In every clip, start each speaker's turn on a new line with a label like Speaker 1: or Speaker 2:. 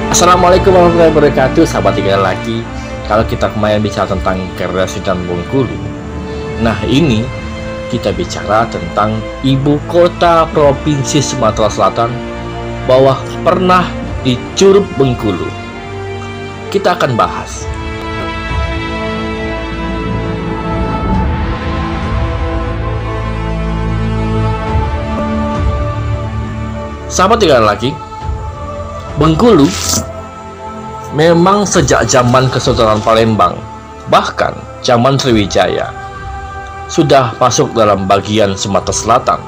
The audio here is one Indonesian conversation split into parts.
Speaker 1: Assalamualaikum warahmatullahi wabarakatuh. Sahabat tinggal lagi. Kalau kita kemarin bicara tentang Kerasinan Bengkulu, nah ini kita bicara tentang ibu kota provinsi Sumatera Selatan, bahwa pernah di Curug Bengkulu. Kita akan bahas. Sahabat tinggal lagi, Bengkulu memang sejak zaman Kesultanan Palembang, bahkan zaman Sriwijaya, sudah masuk dalam bagian Sumatera Selatan.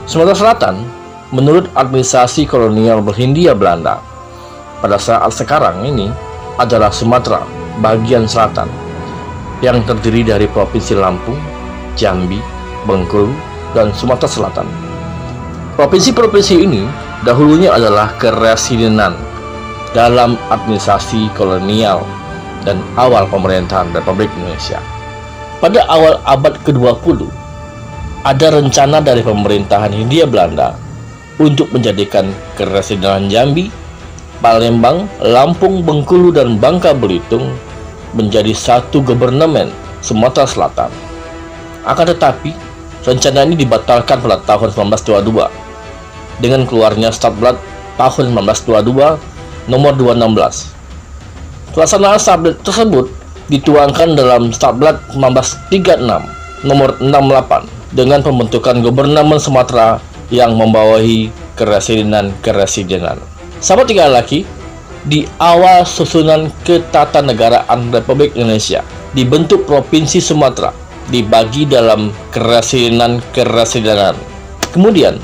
Speaker 1: Sumatera Selatan, menurut administrasi kolonial Hindia Belanda, pada saat sekarang ini adalah Sumatera bagian selatan, yang terdiri dari Provinsi Lampung, Jambi, Bengkulu, dan Sumatera Selatan. Provinsi-provinsi ini dahulunya adalah keresidenan dalam administrasi kolonial dan awal pemerintahan Republik Indonesia. Pada awal abad ke-20, ada rencana dari pemerintahan Hindia Belanda untuk menjadikan keresidenan Jambi, Palembang, Lampung, Bengkulu, dan Bangka Belitung menjadi satu gubernmen Sumatera Selatan. Akan tetapi, rencana ini dibatalkan pada tahun 1922 dengan keluarnya Statblad tahun 1922 nomor 216. Pelaksanaan Statblad tersebut dituangkan dalam Statblad 1936 nomor 68 dengan pembentukan gubernmen Sumatera yang membawahi keresidenan. Sahabat tinggal lagi, di awal susunan ketatanegaraan Republik Indonesia, dibentuk Provinsi Sumatera dibagi dalam keresidenan. Kemudian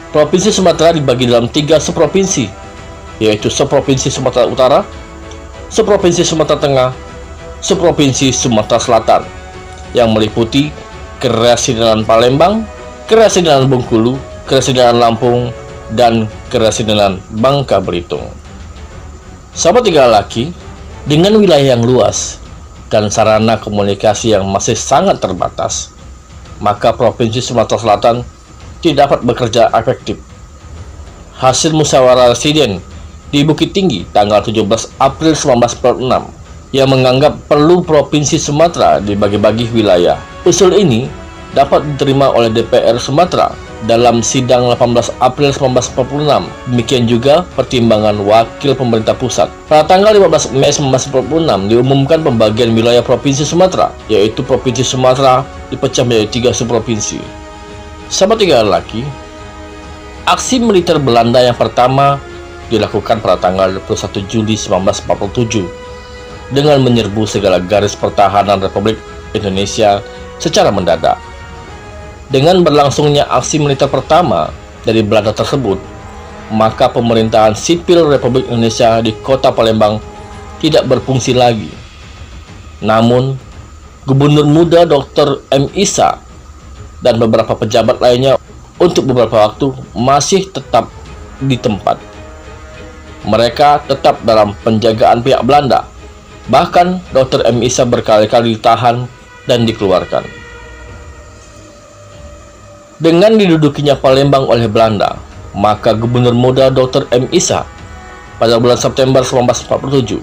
Speaker 1: Provinsi Sumatera dibagi dalam 3 subprovinsi, yaitu Subprovinsi Sumatera Utara, Subprovinsi Sumatera Tengah, Subprovinsi Sumatera Selatan, yang meliputi Keresidenan Palembang, Keresidenan Bengkulu, Keresidenan Lampung, dan Keresidenan Bangka Belitung. Sahabat tinggal lagi, dengan wilayah yang luas dan sarana komunikasi yang masih sangat terbatas, maka Provinsi Sumatera Selatan tidak dapat bekerja efektif. Hasil musyawarah residen di Bukit Tinggi tanggal 17 April 1946 yang menganggap perlu Provinsi Sumatera dibagi-bagi wilayah. Usul ini dapat diterima oleh DPR Sumatera dalam sidang 18 April 1946. Demikian juga pertimbangan wakil pemerintah pusat. Pada tanggal 15 Mei 1946 diumumkan pembagian wilayah Provinsi Sumatera, yaitu Provinsi Sumatera dipecah menjadi 3 subprovinsi. Sahabat tinggal lagi, aksi militer Belanda yang pertama dilakukan pada tanggal 21 Juli 1947 dengan menyerbu segala garis pertahanan Republik Indonesia secara mendadak. Dengan berlangsungnya aksi militer pertama dari Belanda tersebut, maka pemerintahan sipil Republik Indonesia di kota Palembang tidak berfungsi lagi. Namun, Gubernur muda Dr. M. Isa dan beberapa pejabat lainnya untuk beberapa waktu masih tetap di tempat. Mereka tetap dalam penjagaan pihak Belanda. Bahkan Dr. M. Isa berkali-kali ditahan dan dikeluarkan. Dengan didudukinya Palembang oleh Belanda, maka Gubernur muda Dr. M. Isa pada bulan September 1947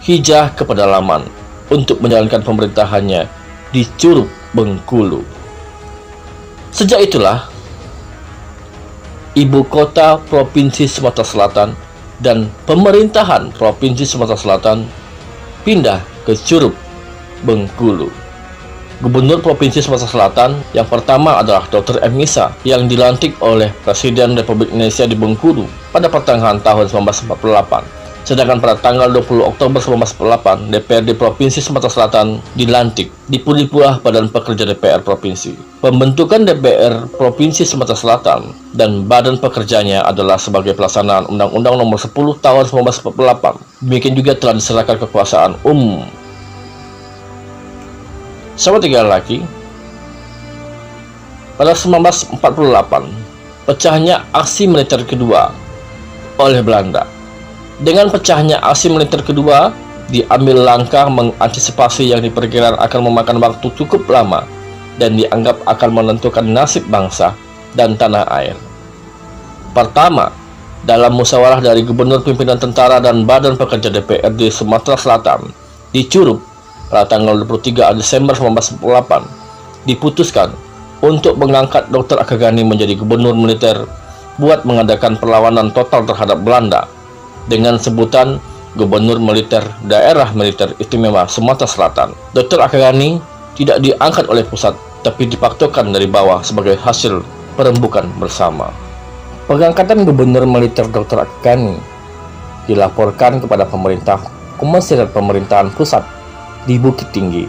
Speaker 1: hijrah ke pedalaman untuk menjalankan pemerintahannya di Curug Bengkulu. Sejak itulah ibu kota Provinsi Sumatera Selatan dan pemerintahan Provinsi Sumatera Selatan pindah ke Curug Bengkulu. Gubernur Provinsi Sumatera Selatan yang pertama adalah Dr. M. Isa yang dilantik oleh Presiden Republik Indonesia di Bengkulu pada pertengahan tahun 1948. Sedangkan pada tanggal 20 Oktober 1948, DPRD Provinsi Sumatera Selatan dilantik. Dipilih pula Badan Pekerja DPR Provinsi. Pembentukan DPR Provinsi Sumatera Selatan dan Badan Pekerjanya adalah sebagai pelaksanaan Undang-Undang Nomor 10 Tahun 1948. Demikian juga telah diserahkan kekuasaan umum. Sahabat tinggal lagi, pada 1948, pecahnya aksi militer kedua oleh Belanda. Dengan pecahnya aksi militer kedua, diambil langkah mengantisipasi yang diperkirakan akan memakan waktu cukup lama dan dianggap akan menentukan nasib bangsa dan tanah air. Pertama, dalam musyawarah dari Gubernur Pimpinan Tentara dan Badan Pekerja DPRD Sumatera Selatan di Curup pada tanggal 23 Desember 1948 diputuskan untuk mengangkat Dr. Akagani menjadi gubernur militer buat mengadakan perlawanan total terhadap Belanda dengan sebutan Gubernur Militer Daerah Militer Istimewa Sumatera Selatan. Dr. Akagani tidak diangkat oleh pusat, tapi dipaktokan dari bawah sebagai hasil perembukan bersama. Pengangkatan Gubernur Militer Dr. Akagani dilaporkan kepada pemerintah Komisariat Pemerintahan Pusat di Bukit Tinggi.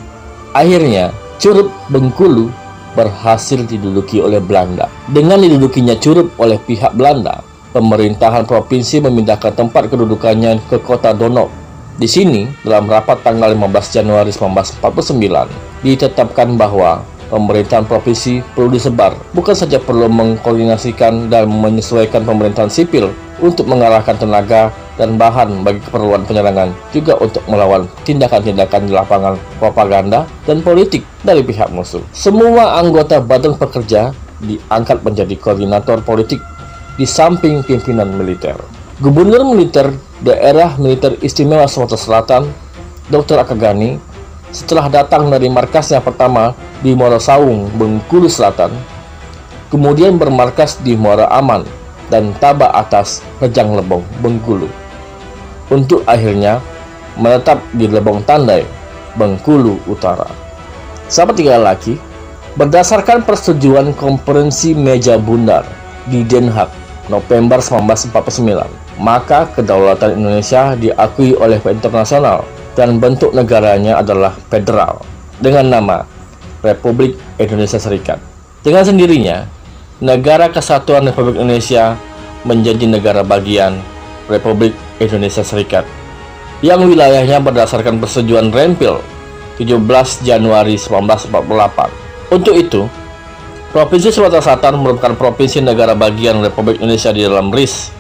Speaker 1: Akhirnya, Curup Bengkulu berhasil diduduki oleh Belanda. Dengan didudukinya Curup oleh pihak Belanda, pemerintahan provinsi memindahkan tempat kedudukannya ke kota Donop. Di sini, dalam rapat tanggal 15 Januari 1949, ditetapkan bahwa pemerintahan provinsi perlu disebar, bukan saja perlu mengkoordinasikan dan menyesuaikan pemerintahan sipil untuk mengarahkan tenaga dan bahan bagi keperluan penyerangan, juga untuk melawan tindakan-tindakan di lapangan propaganda dan politik dari pihak musuh. Semua anggota Badan Pekerja diangkat menjadi koordinator politik di samping pimpinan militer. Gubernur Militer Daerah Militer Istimewa Sumatera Selatan, Dr. Akagani, setelah datang dari markasnya pertama di Muara Saung, Bengkulu Selatan, kemudian bermarkas di Muara Aman dan Tabak Atas, Rejang Lebong, Bengkulu, untuk akhirnya menetap di Lebong Tandai, Bengkulu Utara. Sahabat Tiga Laki, berdasarkan persetujuan Konferensi Meja Bundar di Den Haag November 1949, maka kedaulatan Indonesia diakui oleh internasional dan bentuk negaranya adalah federal dengan nama Republik Indonesia Serikat. Dengan sendirinya, Negara Kesatuan Republik Indonesia menjadi negara bagian Republik Indonesia Serikat yang wilayahnya berdasarkan persetujuan Rempil 17 Januari 1948. Untuk itu, Provinsi Sumatera Selatan merupakan provinsi negara bagian Republik Indonesia di dalam RIS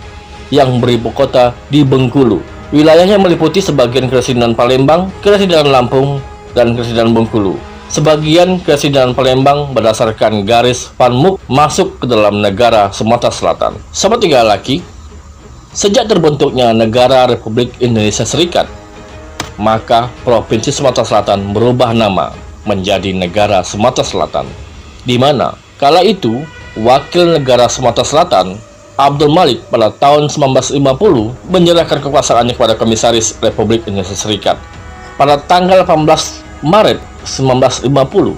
Speaker 1: yang beribu kota di Bengkulu. Wilayahnya meliputi sebagian Keresidenan Palembang, Keresidenan Lampung, dan Keresidenan Bengkulu. Sebagian Keresidenan Palembang berdasarkan garis Van Mook masuk ke dalam negara Sumatera Selatan. Sahabat Tiga Laki, sejak terbentuknya negara Republik Indonesia Serikat, maka Provinsi Sumatera Selatan berubah nama menjadi Negara Sumatera Selatan, di mana kala itu wakil negara Sumatera Selatan Abdul Malik pada tahun 1950 menyerahkan kekuasaannya kepada Komisaris Republik Indonesia Serikat. Pada tanggal 18 Maret 1950,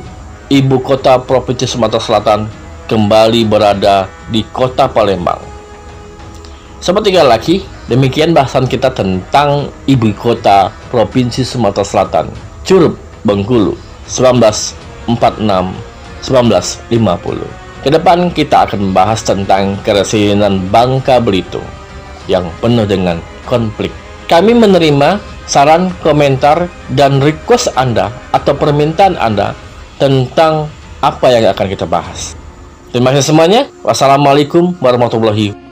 Speaker 1: ibu kota Provinsi Sumatera Selatan kembali berada di kota Palembang. Sahabat Tiga Laki, demikian bahasan kita tentang ibu kota Provinsi Sumatera Selatan, Curup Bengkulu, 1946-1950. Ke depan kita akan membahas tentang Keresidenan Bangka Belitung yang penuh dengan konflik. Kami menerima saran, komentar, dan request Anda atau permintaan Anda tentang apa yang akan kita bahas. Terima kasih semuanya. Wassalamualaikum warahmatullahi wabarakatuh.